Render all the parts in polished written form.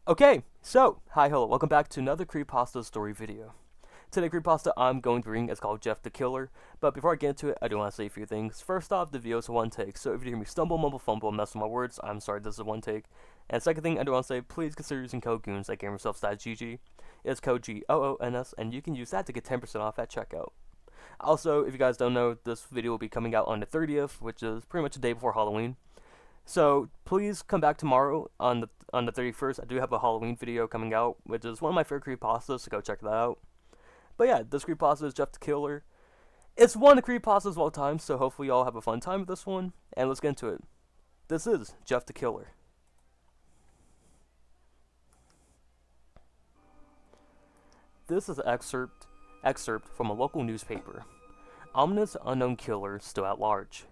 Okay, so, hi, hello, welcome back to another creepypasta story video. Today, creepypasta I'm going to bring is called Jeff the Killer, but before I get into it, I do want to say a few things. First off, the video is a one take, so if you hear me stumble, mumble, fumble, and mess with my words, I'm sorry this is a one take. And second thing, I do want to say, please consider using code GOONS at GamerSelf.gg. It's code GOONS, and you can use that to get 10% off at checkout. Also, if you guys don't know, this video will be coming out on the 30th, which is pretty much the day before Halloween. So please come back tomorrow on the 31st. I do have a Halloween video coming out, which is one of my favorite creepypastas, so go check that out. But yeah, this creepypasta is Jeff the Killer. It's one of the creepypastas of all time, so hopefully y'all have a fun time with this one. And let's get into it. This is Jeff the Killer. This is an excerpt from a local newspaper. Ominous unknown killer still at large.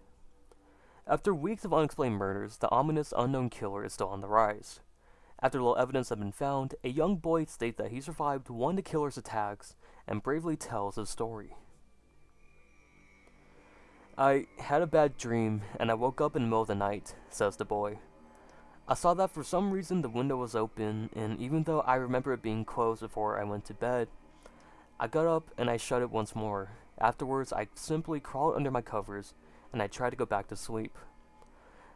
After weeks of unexplained murders, the ominous unknown killer is still on the rise. After little evidence had been found, a young boy states that he survived one of the killer's attacks and bravely tells his story. I had a bad dream and I woke up in the middle of the night, says the boy. I saw that for some reason the window was open, and even though I remember it being closed before I went to bed, I got up and I shut it once more. Afterwards, I simply crawled under my covers and I tried to go back to sleep.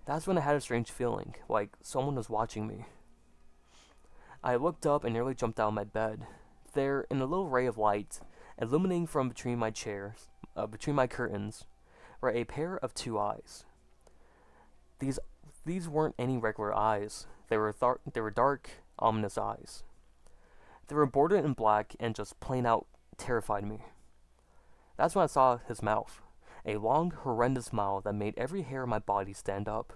That's when I had a strange feeling, like someone was watching me. I looked up and nearly jumped out of my bed. There, in a little ray of light, illuminating from between my curtains, were a pair of two eyes. These weren't any regular eyes. They were dark, ominous eyes. They were bordered in black and just plain out terrified me. That's when I saw his mouth. A long, horrendous smile that made every hair on my body stand up.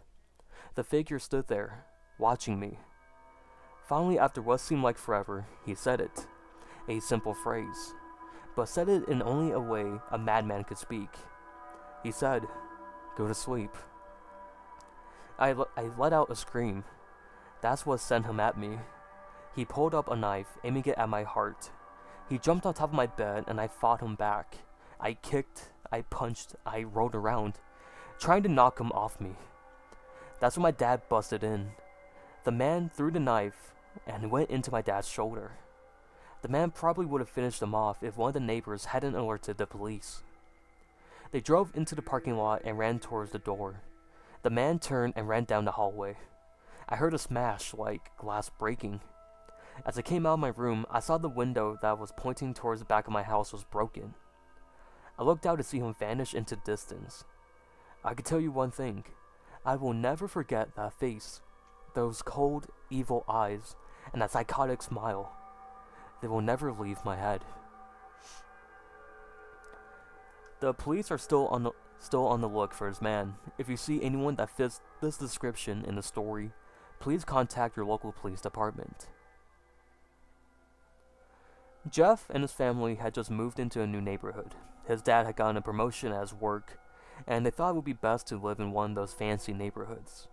The figure stood there, watching me. Finally, after what seemed like forever, he said it. A simple phrase, but said it in only a way a madman could speak. He said, "Go to sleep." I let out a scream. That's what sent him at me. He pulled up a knife, aiming it at my heart. He jumped on top of my bed, and I fought him back. I kicked, I punched, I rolled around, trying to knock him off me. That's when my dad busted in. The man threw the knife and went into my dad's shoulder. The man probably would have finished him off if one of the neighbors hadn't alerted the police. They drove into the parking lot and ran towards the door. The man turned and ran down the hallway. I heard a smash, like glass breaking. As I came out of my room, I saw the window that was pointing towards the back of my house was broken. I looked out to see him vanish into the distance. I can tell you one thing. I will never forget that face, those cold, evil eyes, and that psychotic smile. They will never leave my head. The police are still on the look for his man. If you see anyone that fits this description in the story, please contact your local police department. Jeff and his family had just moved into a new neighborhood. His dad had gotten a promotion at his work, and they thought it would be best to live in one of those fancy neighborhoods.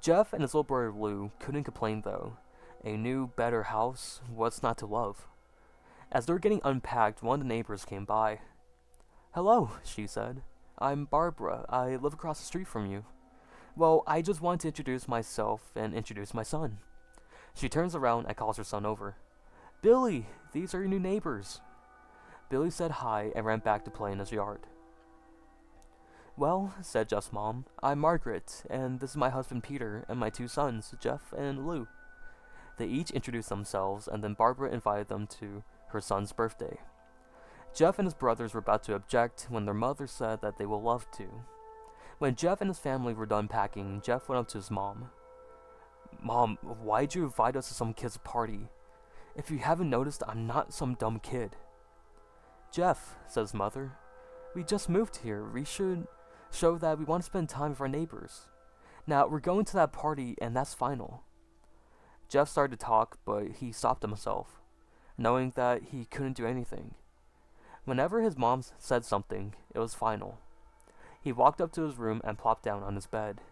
Jeff and his little brother Lou couldn't complain though. A new, better house, what's not to love? As they were getting unpacked, one of the neighbors came by. "Hello," she said. "I'm Barbara. I live across the street from you." "Well, I just want to introduce myself and introduce my son." She turns around and calls her son over. "Billy, these are your new neighbors." Billy said hi and ran back to play in his yard. "Well," said Jeff's mom, "I'm Margaret, and this is my husband Peter and my two sons, Jeff and Lou." They each introduced themselves, and then Barbara invited them to her son's birthday. Jeff and his brothers were about to object when their mother said that they will love to. When Jeff and his family were done packing, Jeff went up to his mom. "Mom, why'd you invite us to some kid's party? If you haven't noticed, I'm not some dumb kid." "Jeff," says mother, "we just moved here. We should show that we want to spend time with our neighbors. Now, we're going to that party, and that's final." Jeff started to talk, but he stopped himself, knowing that he couldn't do anything. Whenever his mom said something, it was final. He walked up to his room and plopped down on his bed.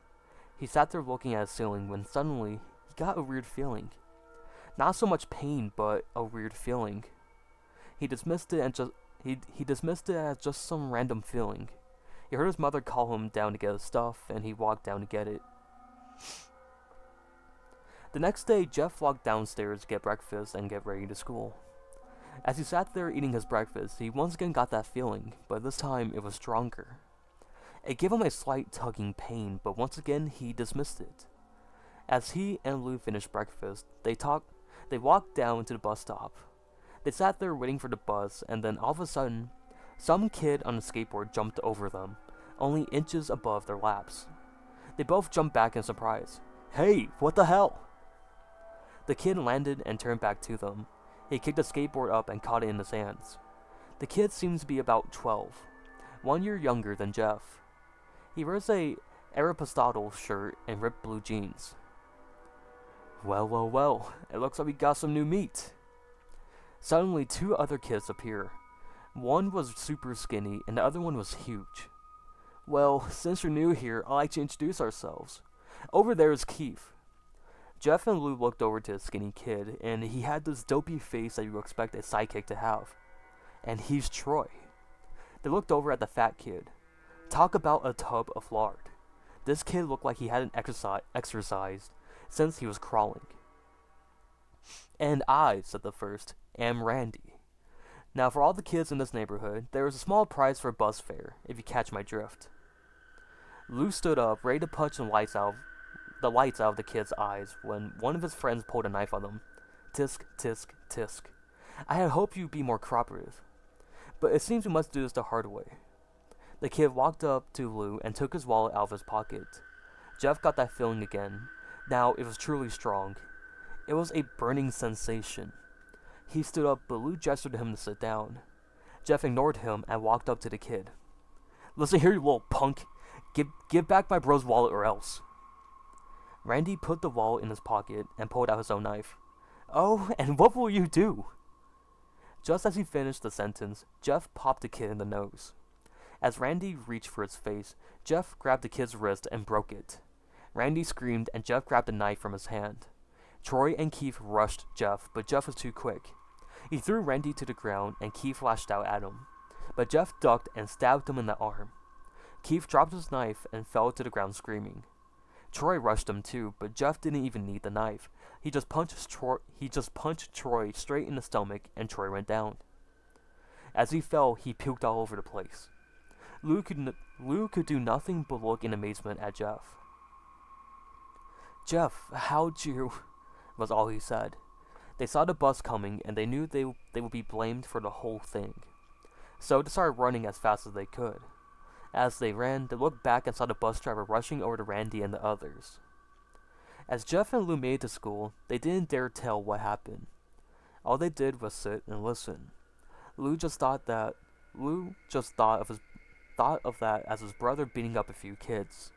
He sat there looking at the ceiling when suddenly he got a weird feeling. Not so much pain, but a weird feeling. He dismissed it as just some random feeling. He heard his mother call him down to get his stuff, and he walked down to get it. The next day, Jeff walked downstairs to get breakfast and get ready to school. As he sat there eating his breakfast, he once again got that feeling, but this time it was stronger. It gave him a slight tugging pain, but once again he dismissed it. As he and Lou finished breakfast, they walked down to the bus stop. They sat there waiting for the bus, and then all of a sudden, some kid on a skateboard jumped over them, only inches above their laps. They both jumped back in surprise. "Hey, what the hell?" The kid landed and turned back to them. He kicked the skateboard up and caught it in his hands. The kid seems to be about 12, 1 year younger than Jeff. He wears a Aristotle shirt and ripped blue jeans. Well, it looks like we got some new meat. Suddenly, 2 other kids appear. One was super skinny, and the other one was huge. "Well, since you're new here, I'd like to introduce ourselves. Over there is Keith." Jeff and Lou looked over to the skinny kid, and he had this dopey face that you would expect a sidekick to have. "And he's Troy." They looked over at the fat kid. Talk about a tub of lard. This kid looked like he hadn't exercised since he was crawling. "And I," said the first, "am Randy. Now for all the kids in this neighborhood, there is a small prize for bus fare, if you catch my drift." Lou stood up, ready to punch the lights out of the kid's eyes when one of his friends pulled a knife on him. Tisk, tisk, tisk. "I had hoped you'd be more cooperative, but it seems we must do this the hard way." The kid walked up to Lou and took his wallet out of his pocket. Jeff got that feeling again. Now it was truly strong. It was a burning sensation. He stood up, but Lou gestured to him to sit down. Jeff ignored him and walked up to the kid. "Listen here, you little punk. Give back my bro's wallet or else." Randy put the wallet in his pocket and pulled out his own knife. "Oh, and what will you do?" Just as he finished the sentence, Jeff popped the kid in the nose. As Randy reached for his face, Jeff grabbed the kid's wrist and broke it. Randy screamed and Jeff grabbed the knife from his hand. Troy and Keith rushed Jeff, but Jeff was too quick. He threw Randy to the ground and Keith lashed out at him, but Jeff ducked and stabbed him in the arm. Keith dropped his knife and fell to the ground screaming. Troy rushed him too, but Jeff didn't even need the knife. He just punched Troy straight in the stomach, and Troy went down. As he fell, he puked all over the place. Lou could do nothing but look in amazement at Jeff. "Jeff, how'd you?" was all he said. They saw the bus coming, and they knew they would be blamed for the whole thing. So they started running as fast as they could. As they ran, they looked back and saw the bus driver rushing over to Randy and the others. As Jeff and Lou made it to school, they didn't dare tell what happened. All they did was sit and listen. Lou just thought of that as his brother beating up a few kids.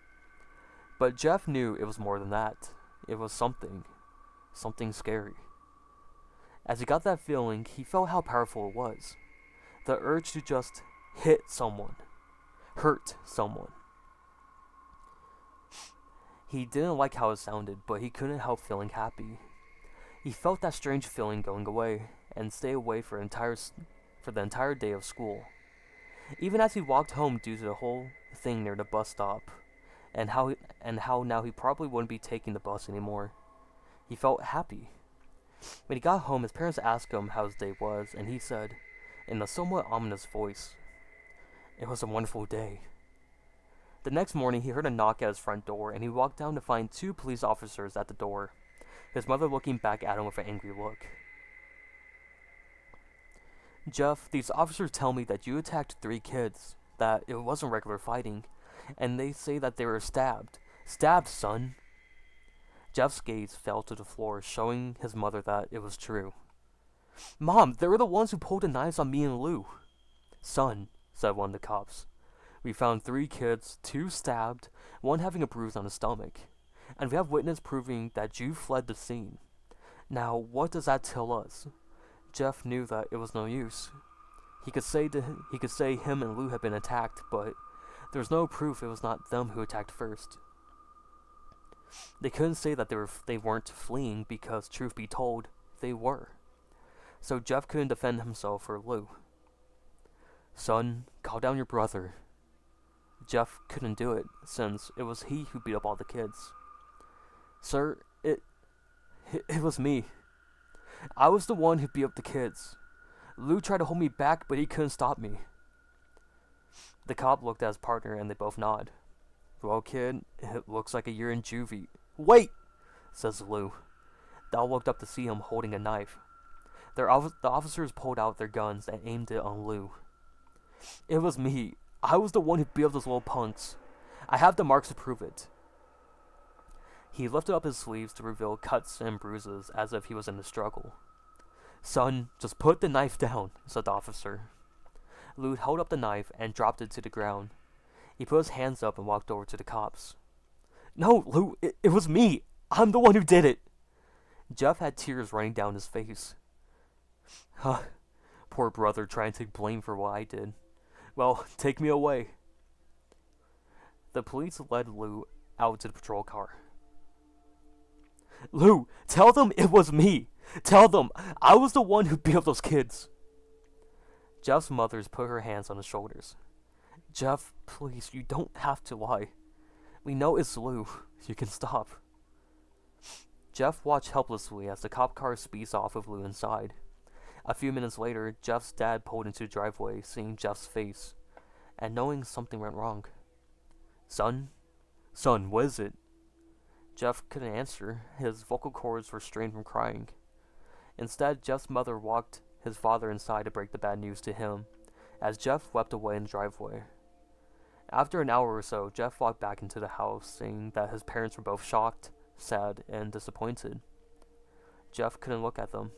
But Jeff knew it was more than that. It was something scary. As he got that feeling, he felt how powerful it was. The urge to just hit someone. Hurt someone. He didn't like how it sounded, but he couldn't help feeling happy. He felt that strange feeling going away, and stay away for the entire day of school. Even as he walked home due to the whole thing near the bus stop, and how now he probably wouldn't be taking the bus anymore, he felt happy. When he got home, his parents asked him how his day was, and he said, in a somewhat ominous voice, "It was a wonderful day." The next morning, he heard a knock at his front door, and he walked down to find 2 police officers at the door, his mother looking back at him with an angry look. "Jeff, these officers tell me that you attacked 3 kids, that it wasn't regular fighting, and they say that they were stabbed. Stabbed, son!" Jeff's gaze fell to the floor, showing his mother that it was true. "Mom, they were the ones who pulled the knives on me and Lou." "Son," said one of the cops, "we found 3 kids, 2 stabbed, 1 having a bruise on his stomach, and we have witness proving that you fled the scene. Now, what does that tell us?" Jeff knew that it was no use. He could say him and Lou had been attacked, but there was no proof it was not them who attacked first. They couldn't say that they weren't fleeing because, truth be told, they were. So Jeff couldn't defend himself or Lou. "Son, call down your brother." Jeff couldn't do it, since it was he who beat up all the kids. "Sir, It was me. I was the one who beat up the kids. Lou tried to hold me back, but he couldn't stop me. The cop looked at his partner and they both nod. Well, kid, it looks like a year in juvie. Wait, says Lou. They all looked up to see him holding a knife. The officers pulled out their guns and aimed it on Lou. It was me. I was the one who beat up those little punks. I have the marks to prove it. He lifted up his sleeves to reveal cuts and bruises as if he was in a struggle. Son, just put the knife down, said the officer. Lou held up the knife and dropped it to the ground. He put his hands up and walked over to the cops. No, Lou, it was me. I'm the one who did it. Jeff had tears running down his face. Huh, poor brother trying to take blame for what I did. Well, take me away. The police led Lou out to the patrol car. Lou, tell them it was me. Tell them I was the one who beat up those kids. Jeff's mother put her hands on his shoulders. Jeff, please, you don't have to lie. We know it's Lou. You can stop. Jeff watched helplessly as the cop car speeds off with Lou inside. A few minutes later, Jeff's dad pulled into the driveway, seeing Jeff's face, and knowing something went wrong. Son, what is it? Jeff couldn't answer. His vocal cords were strained from crying. Instead, Jeff's mother walked his father inside to break the bad news to him, as Jeff wept away in the driveway. After an hour or so, Jeff walked back into the house, saying that his parents were both shocked, sad, and disappointed. Jeff couldn't look at them.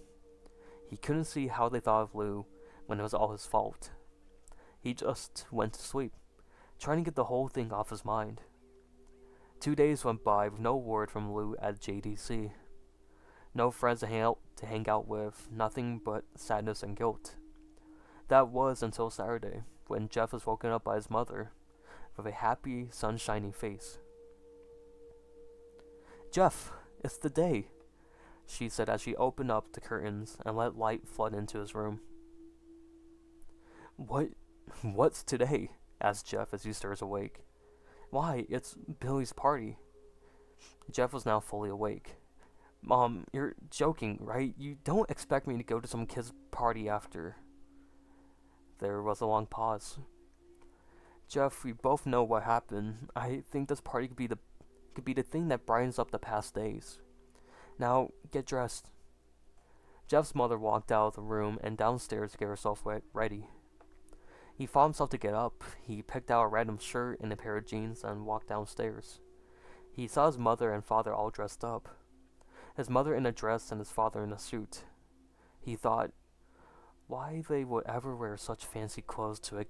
He couldn't see how they thought of Lou when it was all his fault. He just went to sleep, trying to get the whole thing off his mind. 2 days went by with no word from Lou at JDC. No friends to hang out with, nothing but sadness and guilt. That was until Saturday, when Jeff was woken up by his mother with a happy, sun-shining face. Jeff, it's the day, she said as she opened up the curtains and let light flood into his room. What's today? Asked Jeff as he stirs awake. Why, it's Billy's party. Jeff was now fully awake. Mom, you're joking, right? You don't expect me to go to some kid's party after. There was a long pause. Jeff, we both know what happened. I think this party could be the thing that brightens up the past days. Now, get dressed. Jeff's mother walked out of the room and downstairs to get herself ready. He fought himself to get up. He picked out a random shirt and a pair of jeans and walked downstairs. He saw his mother and father all dressed up. His mother in a dress and his father in a suit. He thought, why they would ever wear such fancy clothes to a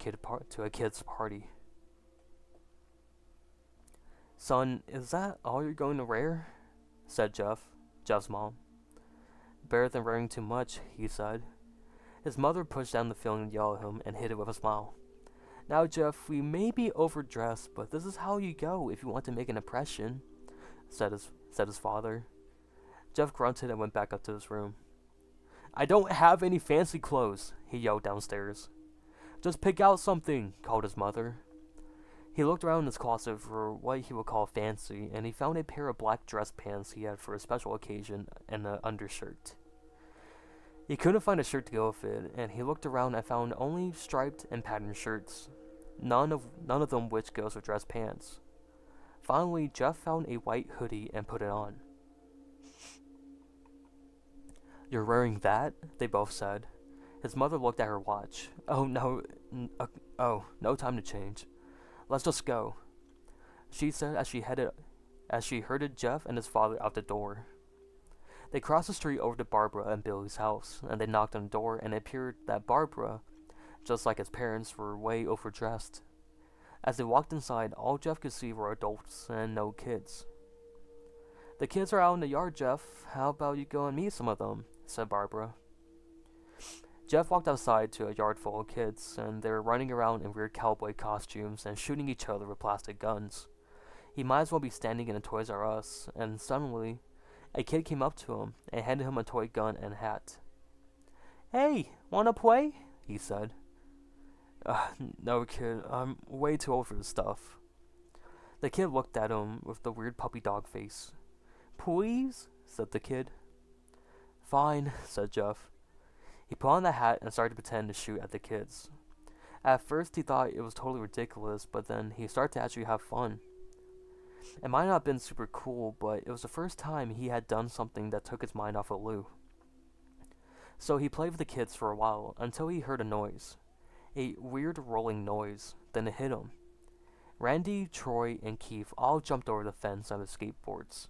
kid's party. Son, is that all you're going to wear? Said Jeff's mom. Better than wearing too much, he said. His mother pushed down the feeling to yell at him and hid it with a smile. Now, Jeff, we may be overdressed, but this is how you go if you want to make an impression, said his father. Jeff grunted and went back up to his room. I don't have any fancy clothes, he yelled downstairs. Just pick out something, called his mother. He looked around his closet for what he would call fancy, and he found a pair of black dress pants he had for a special occasion and an undershirt. He couldn't find a shirt to go with it, and he looked around and found only striped and patterned shirts, none of them which goes with dress pants. Finally, Jeff found a white hoodie and put it on. You're wearing that? They both said. His mother looked at her watch. Oh, no time to change. Let's just go, she said as she herded Jeff and his father out the door. They crossed the street over to Barbara and Billy's house, and they knocked on the door, and it appeared that Barbara, just like his parents, were way overdressed. As they walked inside, all Jeff could see were adults and no kids. The kids are out in the yard, Jeff. How about you go and meet some of them? Said Barbara. Jeff walked outside to a yard full of kids, and they were running around in weird cowboy costumes and shooting each other with plastic guns. He might as well be standing in a Toys R Us, and suddenly, a kid came up to him and handed him a toy gun and hat. Hey, wanna play? He said. No, kid, I'm way too old for this stuff. The kid looked at him with the weird puppy dog face. Please? Said the kid. Fine, said Jeff. He put on the hat and started to pretend to shoot at the kids. At first he thought it was totally ridiculous, but then he started to actually have fun. It might not have been super cool, but it was the first time he had done something that took his mind off of Lou. So he played with the kids for a while until he heard a noise. A weird rolling noise, then it hit him. Randy, Troy, and Keith all jumped over the fence on their skateboards.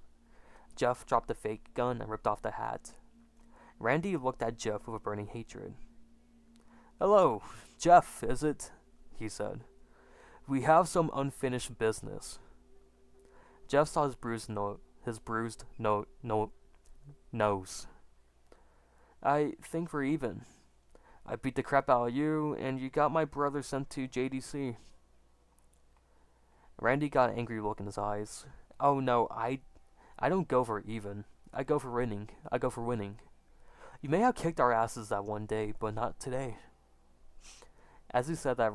Jeff dropped the fake gun and ripped off the hat. Randy looked at Jeff with a burning hatred. Hello, Jeff, is it? He said. We have some unfinished business. Jeff saw his bruised nose. I think we're even. I beat the crap out of you, and you got my brother sent to JDC. Randy got an angry look in his eyes. Oh no, I don't go for even. I go for winning. You may have kicked our asses that one day, but not today. As he said that,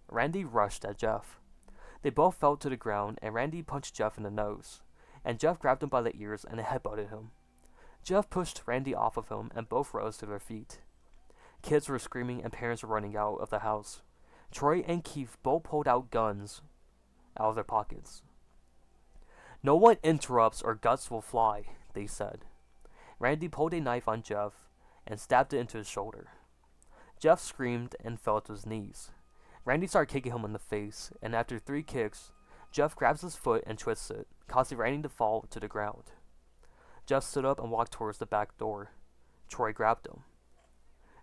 Randy rushed at Jeff. They both fell to the ground, and Randy punched Jeff in the nose, and Jeff grabbed him by the ears and headbutted him. Jeff pushed Randy off of him, and both rose to their feet. Kids were screaming, and parents were running out of the house. Troy and Keith both pulled out guns out of their pockets. No one interrupts or guts will fly, they said. Randy pulled a knife on Jeff and stabbed it into his shoulder. Jeff screamed and fell to his knees. Randy started kicking him in the face, and after 3 kicks, Jeff grabs his foot and twists it, causing Randy to fall to the ground. Jeff stood up and walked towards the back door. Troy grabbed him.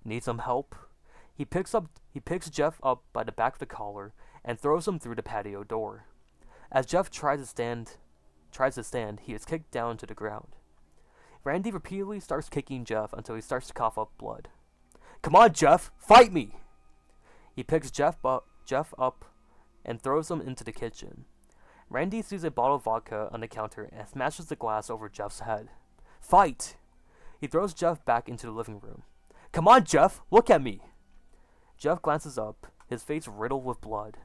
Need some help? He picks Jeff up by the back of the collar and throws him through the patio door. As Jeff tries to stand, he is kicked down to the ground. Randy repeatedly starts kicking Jeff until he starts to cough up blood. Come on, Jeff! Fight me! He picks Jeff up and throws him into the kitchen. Randy sees a bottle of vodka on the counter and smashes the glass over Jeff's head. Fight! He throws Jeff back into the living room. Come on, Jeff! Look at me! Jeff glances up, his face riddled with blood.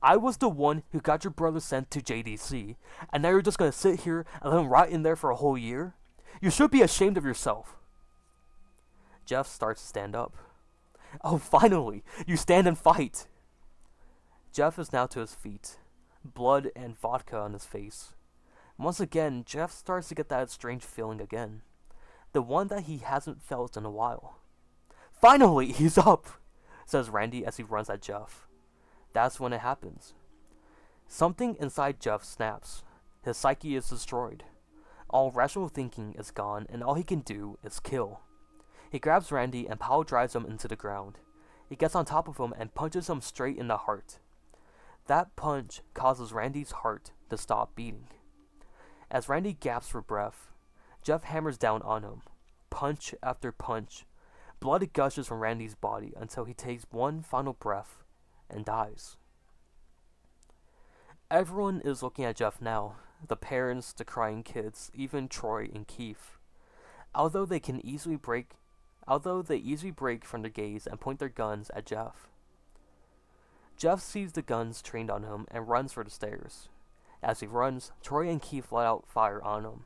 I was the one who got your brother sent to JDC, and now you're just gonna sit here and let him rot in there for a whole year? You should be ashamed of yourself. Jeff starts to stand up. Oh, finally! You stand and fight! Jeff is now to his feet, blood and vodka on his face. Once again, Jeff starts to get that strange feeling again. The one that he hasn't felt in a while. Finally, he's up! Says Randy as he runs at Jeff. That's when it happens. Something inside Jeff snaps. His psyche is destroyed. All rational thinking is gone, and all he can do is kill. He grabs Randy and power drives him into the ground. He gets on top of him and punches him straight in the heart. That punch causes Randy's heart to stop beating. As Randy gasps for breath, Jeff hammers down on him, punch after punch. Blood gushes from Randy's body until he takes one final breath and dies. Everyone is looking at Jeff now, the parents, the crying kids, even Troy and Keith. Although they easily break from their gaze and point their guns at Jeff. Jeff sees the guns trained on him and runs for the stairs. As he runs, Troy and Keith let out fire on him,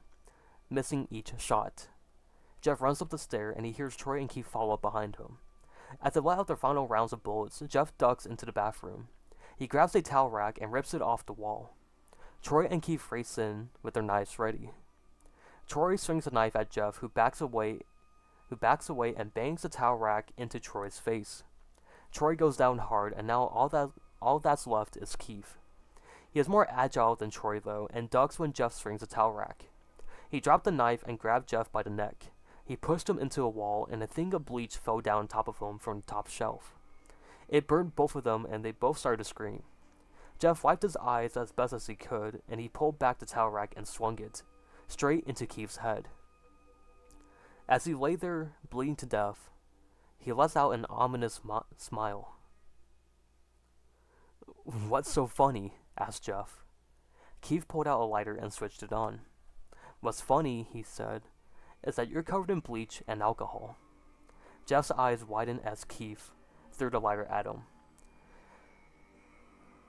missing each shot. Jeff runs up the stair and he hears Troy and Keith follow up behind him. As they let out their final rounds of bullets, Jeff ducks into the bathroom. He grabs a towel rack and rips it off the wall. Troy and Keith race in with their knives ready. Troy swings a knife at Jeff, who backs away and bangs the towel rack into Troy's face. Troy goes down hard, and now all that's left is Keith. He is more agile than Troy though, and ducks when Jeff swings the towel rack. He dropped the knife and grabbed Jeff by the neck. He pushed him into a wall, and a thing of bleach fell down on top of him from the top shelf. It burned both of them, and they both started to scream. Jeff wiped his eyes as best as he could, and he pulled back the towel rack and swung it, straight into Keith's head. As he lay there, bleeding to death, he lets out an ominous smile. What's so funny? Asked Jeff. Keith pulled out a lighter and switched it on. What's funny, he said, is that you're covered in bleach and alcohol. Jeff's eyes widened as Keith threw the lighter at him.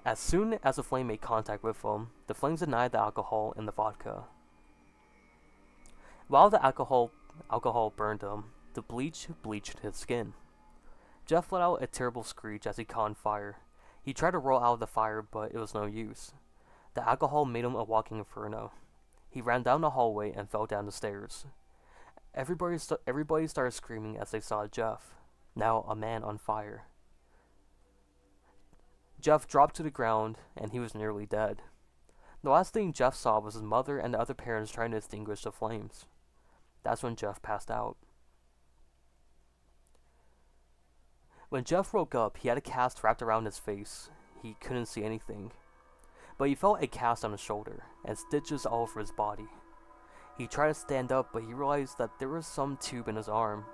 As soon as the flame made contact with him, the flames ignited the alcohol in the vodka. While the alcohol burned him, the bleach bleached his skin. Jeff let out a terrible screech as he caught on fire. He tried to roll out of the fire, but it was no use. The alcohol made him a walking inferno. He ran down the hallway and fell down the stairs. Everybody started screaming as they saw Jeff, now a man on fire. Jeff dropped to the ground, and he was nearly dead. The last thing Jeff saw was his mother and the other parents trying to extinguish the flames. That's when Jeff passed out. When Jeff woke up, he had a cast wrapped around his face. He couldn't see anything. But he felt a cast on his shoulder, and stitches all over his body. He tried to stand up, but he realized that there was some tube in his arm.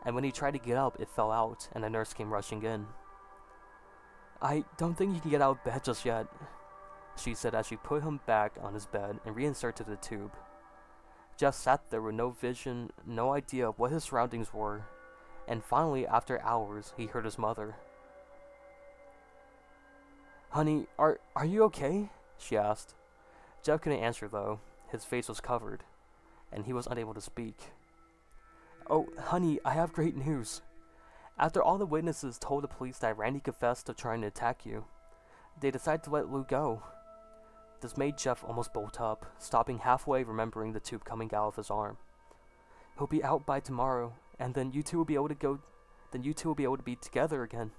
And when he tried to get up, it fell out, and a nurse came rushing in. "I don't think you can get out of bed just yet," she said as she put him back on his bed and reinserted the tube. Jeff sat there with no vision, no idea of what his surroundings were, and finally, after hours, he heard his mother. "Honey, are you okay?" she asked. Jeff couldn't answer though. His face was covered, and he was unable to speak. "Oh, honey, I have great news. After all the witnesses told the police that Randy confessed to trying to attack you, they decided to let Lou go." This made Jeff almost bolt up, stopping halfway, remembering the tube coming out of his arm. "He'll be out by tomorrow, and then you two will be able to be together again."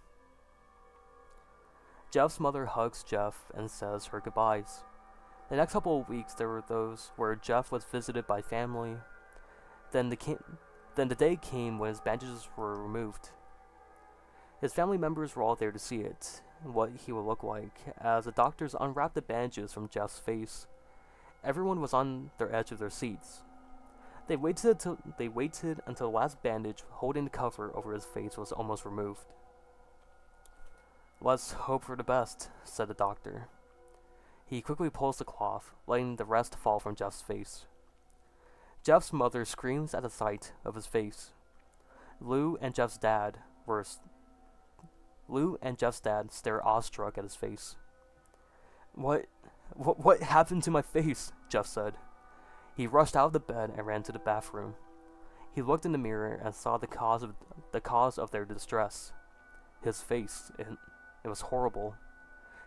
Jeff's mother hugs Jeff and says her goodbyes. The next couple of weeks there were those where Jeff was visited by family. Then the day came when his bandages were removed. His family members were all there to see it, what he would look like, as the doctors unwrapped the bandages from Jeff's face. Everyone was on their edge of their seats. They waited until the last bandage holding the cover over his face was almost removed. "Let's hope for the best," said the doctor. He quickly pulls the cloth, letting the rest fall from Jeff's face. Jeff's mother screams at the sight of his face. Lou and Jeff's dad stare awestruck at his face. What happened to my face?" Jeff said. He rushed out of the bed and ran to the bathroom. He looked in the mirror and saw the cause of their distress. His face. It was horrible.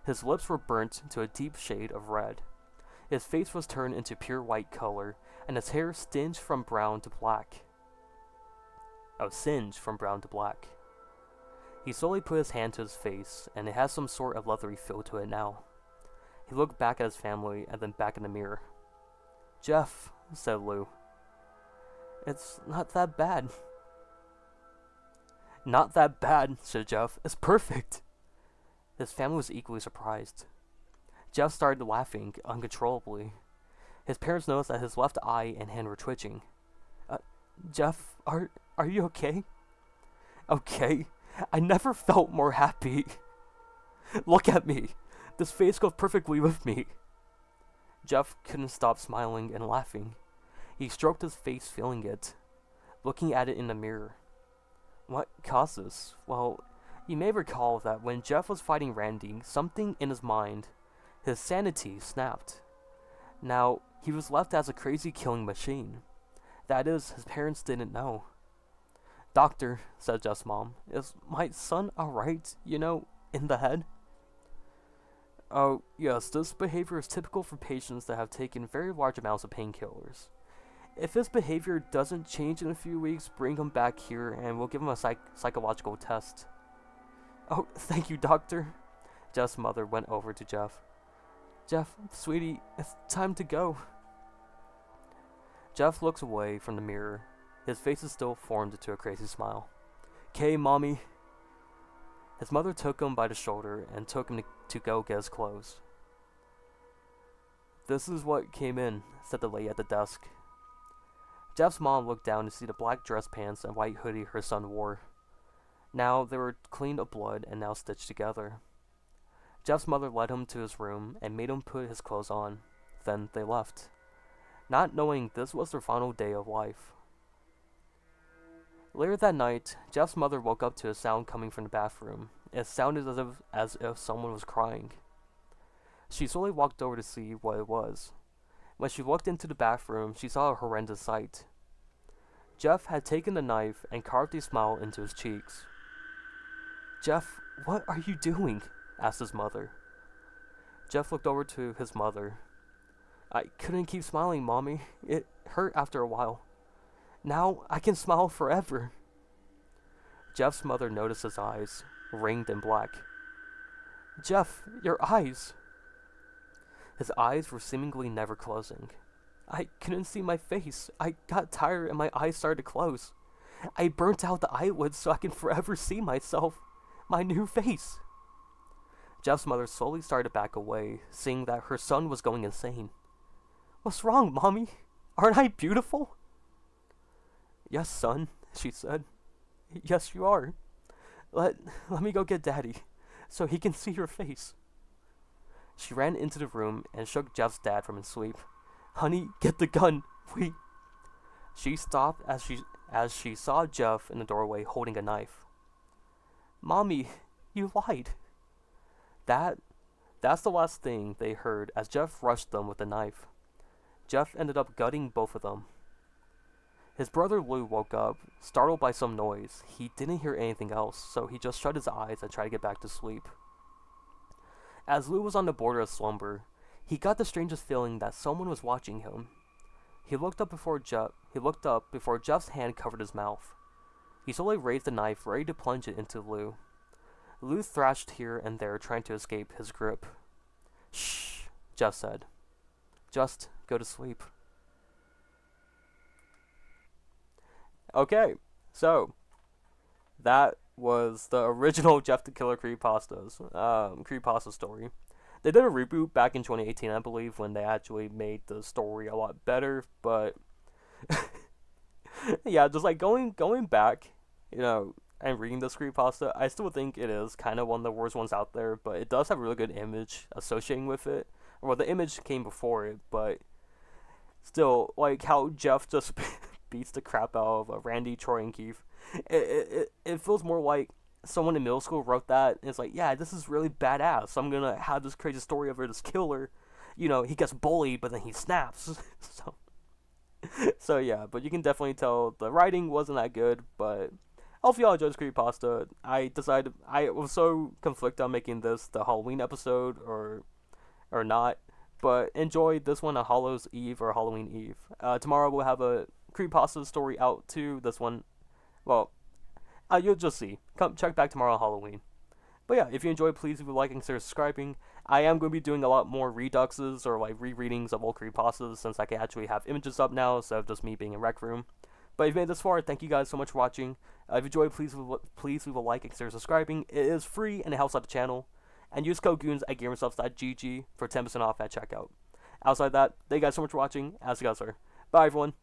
His lips were burnt to a deep shade of red. His face was turned into pure white color, and his hair singed from brown to black. He slowly put his hand to his face, and it had some sort of leathery feel to it now. He looked back at his family and then back in the mirror. "Jeff," said Lou. "It's not that bad." "Not that bad," said Jeff. "It's perfect." His family was equally surprised. Jeff started laughing uncontrollably. His parents noticed that his left eye and hand were twitching. "Jeff, are you okay?" "Okay? I never felt more happy. Look at me. This face goes perfectly with me." Jeff couldn't stop smiling and laughing. He stroked his face, feeling it, looking at it in the mirror. What caused this? Well, you may recall that when Jeff was fighting Randy, something in his mind, his sanity, snapped. Now, he was left as a crazy killing machine. That is, his parents didn't know. "Doctor," said Jeff's mom, "is my son alright, in the head?" "Oh, yes, this behavior is typical for patients that have taken very large amounts of painkillers. If his behavior doesn't change in a few weeks, bring him back here and we'll give him a psychological test." "Oh, thank you, doctor." Jeff's mother went over to Jeff. "Jeff, sweetie, it's time to go." Jeff looks away from the mirror. His face is still formed into a crazy smile. "'Kay, mommy." His mother took him by the shoulder and took him to go get his clothes. "This is what came in," said the lady at the desk. Jeff's mom looked down to see the black dress pants and white hoodie her son wore. Now they were clean of blood and now stitched together. Jeff's mother led him to his room and made him put his clothes on. Then they left, not knowing this was their final day of life. Later that night, Jeff's mother woke up to a sound coming from the bathroom. It sounded as if someone was crying. She slowly walked over to see what it was. When she looked into the bathroom, she saw a horrendous sight. Jeff had taken the knife and carved a smile into his cheeks. "Jeff, what are you doing?" asked his mother. Jeff looked over to his mother. "I couldn't keep smiling, Mommy. It hurt after a while. Now I can smile forever." Jeff's mother noticed his eyes, ringed and black. "Jeff, your eyes." His eyes were seemingly never closing. "I couldn't see my face. I got tired and my eyes started to close. I burnt out the eyelids so I can forever see myself, my new face." Jeff's mother slowly started to back away, seeing that her son was going insane. "What's wrong, Mommy? Aren't I beautiful?" "Yes, son," she said. "Yes, you are. Let me go get Daddy, so he can see your face." She ran into the room and shook Jeff's dad from his sleep. "Honey, get the gun. We..." She stopped as she saw Jeff in the doorway holding a knife. "Mommy, you lied." That's the last thing they heard as Jeff rushed them with the knife. Jeff ended up gutting both of them. His brother Lou woke up, startled by some noise. He didn't hear anything else, so he just shut his eyes and tried to get back to sleep. As Lou was on the border of slumber, he got the strangest feeling that someone was watching him. He looked up before Jeff's hand covered his mouth. He slowly raised the knife, ready to plunge it into Lou. Lou thrashed here and there, trying to escape his grip. "Shh," Jeff said. "Just go to sleep." Okay, so that was the original Jeff the Killer creepypasta story. They did a reboot back in 2018, I believe, when they actually made the story a lot better. But yeah, just like going back, and reading this creepypasta, I still think it is kind of one of the worst ones out there. But it does have a really good image associating with it. Well, the image came before it, but still, like how Jeff just beats the crap out of Randy, Troy, and Keith. It feels more like someone in middle school wrote that, and it's like, yeah, this is really badass. So I'm gonna have this crazy story over this killer. He gets bullied, but then he snaps. So yeah, but you can definitely tell the writing wasn't that good. But hopefully y'all enjoyed this creepypasta. I was so conflicted on making this the Halloween episode or not. But enjoy this one on Hallows Eve or Halloween Eve. Tomorrow we'll have a creepypasta story out too. This one, well, you'll just see. Come check back tomorrow on Halloween. But yeah, if you enjoyed, please leave a like and consider subscribing. I am going to be doing a lot more reduxes or like rereadings of old creepypastas, since I can actually have images up now instead of just me being in Rec Room. But if you made it this far, thank you guys so much for watching. If you enjoyed, please leave a like and consider subscribing. It is free and it helps out the channel. And use code GOONS at gamerstuff.gg for 10% off at checkout. Outside that, thank you guys so much for watching. As you guys are. Bye everyone.